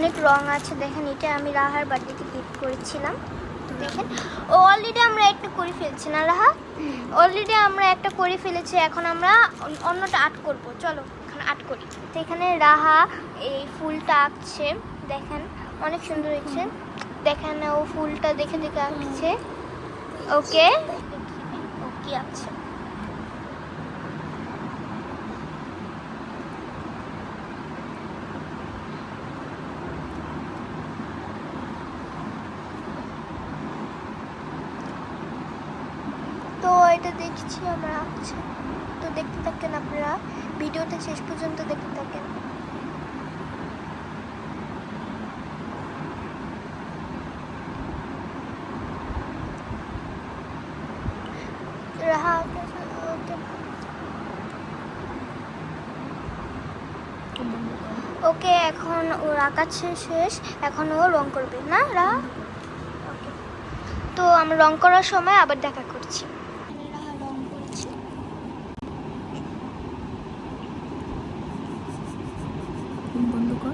অনেক রং আছে। দেখেন এটা আমি রাহার বার্থডেতে গিফট করেছিলাম। দেখেন অলরেডি আমরা একটা করে ফেলছি না রাহা? অলরেডি আমরা একটা করে ফেলেছি, এখন আমরা অন্যটা আর্ট করব। চলো এখন আর্ট করি। তো এখানে রাহা এই ফুলটা আঁকছে, দেখেন অনেক সুন্দর হয়েছে। দেখেন ও ফুলটা দেখে দেখে আঁকছে। ওকে ও কি আঁকছে? তো এটা দেখছি আমরা আঁকছে, তো দেখতে থাকেন আপনারা, ভিডিওটা শেষ পর্যন্ত দেখতে থাকেন। রাহা ওকে এখন ওর আঁকা শেষ, এখন ও রং করবে না রাহা? ওকে, তো আমরা রং করার সময় আবার দেখা করছি। রাহা রং করছে। বন্ধ কর।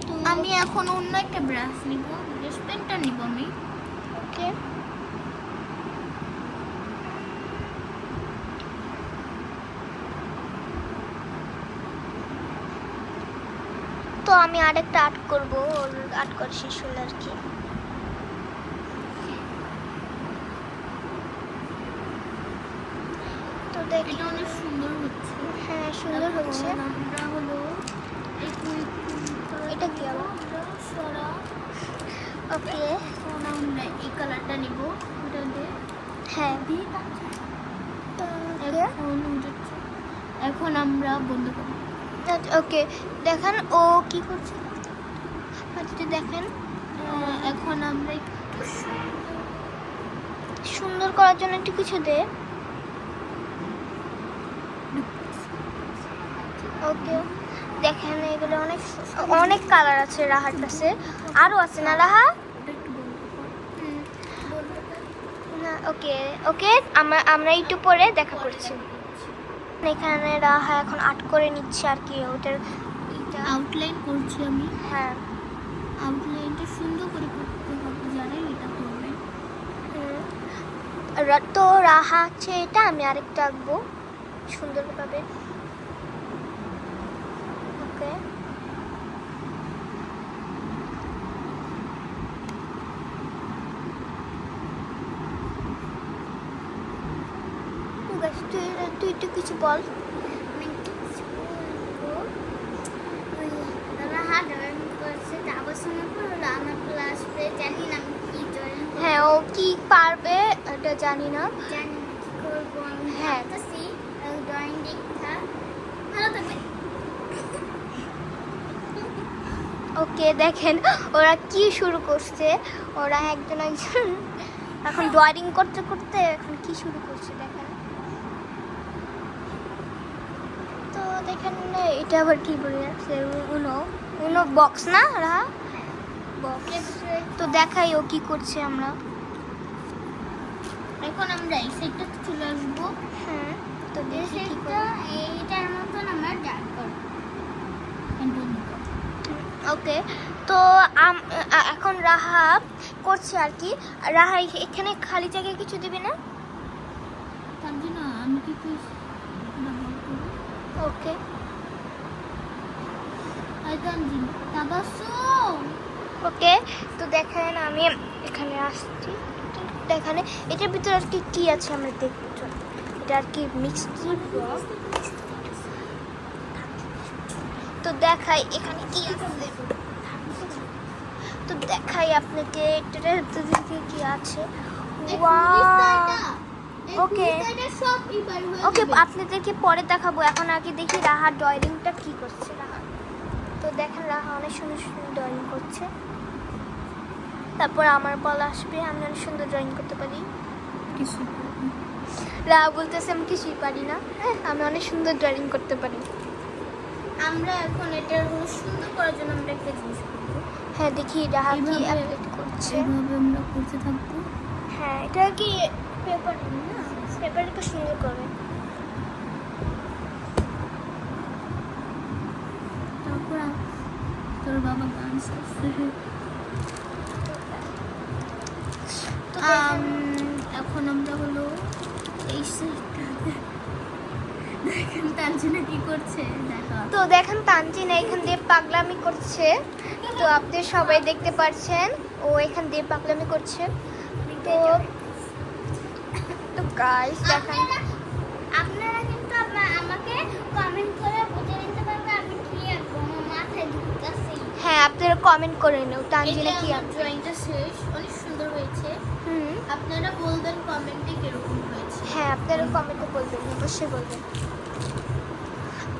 তো আমি এখন অন্য একটা ব্রাশ নিব, ব্রাশ পেনটা নিব আমি। ওকে তো আমি আরেকটা আর্ট করব, ওর আর্ট করা শেষ হলো আর কি। তো দেখি এটা অনেক সুন্দর হচ্ছে। হ্যাঁ সুন্দর হচ্ছে। আমরা হলো এটা কি আবার? সরা। ওকে এখন আমরা এই কালারটা নিব, এটা দিয়ে হ্যাঁ দিয়ে এখন আমরা বন্ধ করব। ওকে দেখেন ও কি করছে, আচ্ছা দেখেন এখন আমরা একটু সুন্দর করার জন্য একটু কিছু দে। ওকে দেখেন এগুলো অনেক অনেক কালার আছে রাহার কাছে, আরো আছে না রাহা? না ওকে ওকে আমরা একটু পরে দেখা করছি। এখানে রাহা এখন আর্ট করে নিচ্ছে আর কি, ওটার আউটলাইন করছি আমি। হ্যাঁ আউটলাইনটা সুন্দর করে করতে হবে, যারা এটা করবে। তো রাহা আছে এটা, আমি আরেকটা আঁকবো সুন্দরভাবে। ওকে তুই একটু কিছু বল। হ্যাঁ ও কি পারবে এটা জানি না। হ্যাঁ ওকে দেখেন ওরা কি শুরু করছে, ওরা একজন একজন এখন ড্রয়িং করতে করতে এখন কি শুরু করছে দেখেন। তো দেখেন এটা আবার কি বলে রাখছে, উনো উনো বক্স না রাহা? বক্স। তো দেখাই ও কি করছে আমরা। এখন আমরা এই সাইডটা চলে আসবো। হ্যাঁ তো এই দেখি কি সাইডটা করে। এইটার মতন আমরা ডার্ক করব। ওকে তো এখন রাহা করছে আর কি। রাহা এখানে খালি জায়গায় কিছু দিবি না? তার জন্য আমি কিছু ব্যবহার করব। ওকে আইকান দিন তাবাসসুম। ওকে তো দেখেন আমি এখানে আসছি, দেখেন এটার ভিতরে আর কি কি আছে আমরা দেখবো। চল এটা আর কি মিষ্টি রস, তো দেখাই এখানে কি আছে। তো দেখাই আপনাকে এটার ভিতরে কি আছে। ওকে ওকে আপনাদেরকে পরে দেখাবো, এখন আগে দেখি রাহার ড্রয়িংটা কি করছে রাহা। তো দেখেন রাহা অনেক সুন্দর সুন্দর ড্রয়িং করছে, তারপর আমার বলা আসবে আমি অনেক সুন্দর ড্রয়িং করতে পারি। কিছু রাহা বলতেছে আমি কিছুই পারি না, আমি অনেক সুন্দর ড্রয়িং করতে পারি। আমরা এখন এটা সুন্দর করার জন্য আমরা একটা জিনিস করব। হ্যাঁ দেখি রাহা কি এইভাবে- অ্যাপ্লাই করছে। এইভাবে আমরা করতে থাকবো। হ্যাঁ এটা কি পেপার না, পেপারটা সুন্দর করবে। তারপর তোরা ওর বাবা গান শিখছে। তো এখন আমরা হলো এই সাইডটাতে দেখেন তানজিনা কি করছে দেখো। তো দেখেন তানজিনা এখান দিয়ে পাগলামি করছে, তো আপনি সবাই দেখতে পাচ্ছেন ও এখান দিয়ে পাগলামি করছে। তো তো গাইস দেখেন, আপনারা কিন্তু আমাকে কমেন্ট করে বুঝে নিতে পারবেন আমি কি আঁকবো, আমার মাথায় ঢুকতেছে। হ্যাঁ আপনারা কমেন্ট করে নিও তানজিনা কি আঁকবে। ড্রয়িংটা শেষ, অনেক সুন্দর হয়েছে। হুম, আপনারা বলবেন কমেন্টে কিরকম হয়েছে। হ্যাঁ আপনারা কমেন্টে বলবেন, অবশ্যই বলবেন।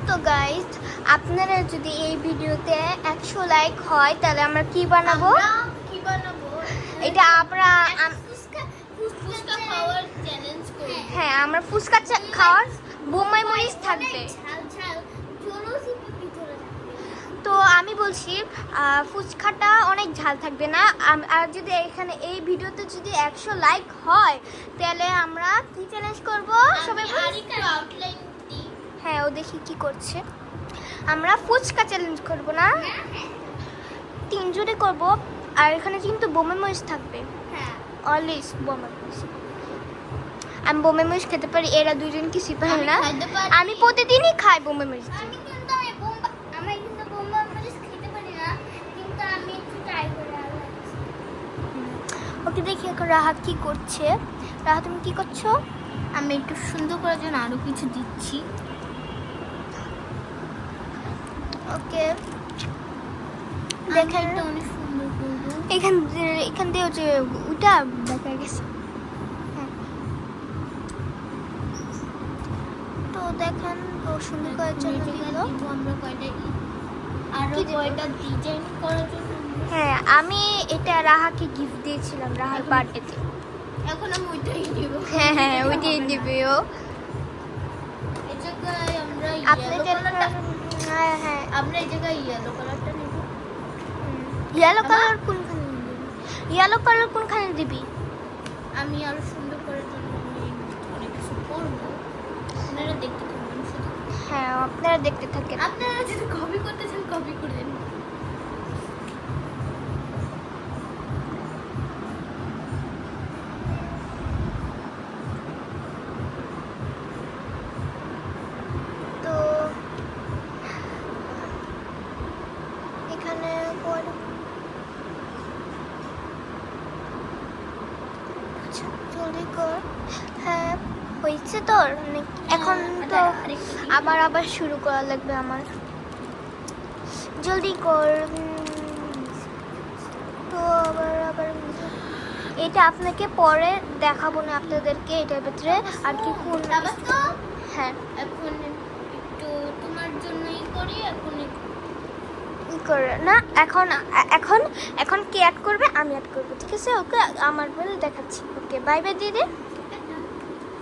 তো গাইস আপনারা যদি এই ভিডিওতে 100 লাইক হয় তাহলে আমরা কি বানাবো, আমরা কি বানাবো? এটা আমরা ফুচকা খাওয়ার চ্যালেঞ্জ করি। হ্যাঁ আমরা ফুচকা খাওয়ার বোম্বাই মরিচ থাকবে। ঝাল ঝাল জলসিপি ভিতরে থাকবে। তো আমি বলছি ফুচকাটা অনেক ঝাল থাকবে না। আর যদি এখানে এই ভিডিওতে যদি 100 লাইক হয় তাহলে আমরা কি চ্যালেঞ্জ করব সবাই আমি আরেকটু আউটলাইন দিই। হ্যাঁ ও দেখি কি করছে। আমরা ফুচকা চ্যালেঞ্জ করব না, হ্যাঁ 3 জনে করব। আর এখানে কিন্তু বোম্বাই মরিচ থাকবে, হ্যাঁ অলওয়েজ বোম্বাই মরিচ। আমি বোম্বাই মরিচ খেতে পারি, এরা দুজন কিছুই পারে আমি না। খাইতে পারি। আমি প্রতিদিনই খাই বোম্বাই মরিচ। আমি কিন্তু আমি কিন্তু বোম্বাই মরিচ খেতে পারি না, কিন্তু আমি একটু ট্রাই করে আর ওকে দেখি এখন রাহাত কি করছে। রাহাত তুমি কি করছো? আমি একটু সুন্দর করার জন্য আরো কিছু দিচ্ছি। ওকে দেখেন দেখেন এটা অনেক সুন্দর করবো। এখান দিয়ে যে ওটা দেখা গেছে। হ্যাঁ। তো দেখেন ও সুন্দর করার জন্য দিল। আমরা কয়টা আরো কি দিব? কয়টা ডিজাইন করার জন্য হ্যাঁ আমি এটা রাহাকে গিফট দিয়েছিলাম রাহার বার্থডেতে। এখন আমি ওইটাই দিব। হ্যাঁ হ্যাঁ ওইটাই দিবে ও। এই জায়গায় আমরা আপনি ইয়েলো যে কালারটা হ্যাঁ হ্যাঁ আমরা এই জায়গায় ইয়েলো কালারটা নেব। ইয়েলো কালার কোনখানে দিবি? ইয়েলো কালার কোনখানে দিবি? আমি আরো সুন্দর করার জন্য আমি অনেক কিছু করবো। আপনারা দেখতে থাকবেন শুধু। হ্যাঁ আপনারা দেখতে থাকেন। আপনারা যদি কপি করতে চান কপি করে দেন। তো এখানে আচ্ছা জলদি কর। হ্যাঁ হয়েছে তোর এখন তো আবার শুরু করা লাগবে আমার। জলদি কর। তো আবার এটা আপনাকে পরে দেখাবো না আপনাদেরকে এটার ভিতরে আর কি কোন। আবার তো হ্যাঁ এখন একটু তোমার জন্যই করি। এখন ই করে না এখন এখন এখন কে অ্যাড করবে? আমি অ্যাড করবো, ঠিক আছে? ওকে আমার বলে দেখাচ্ছি। ওকে বাই বাই দিদি।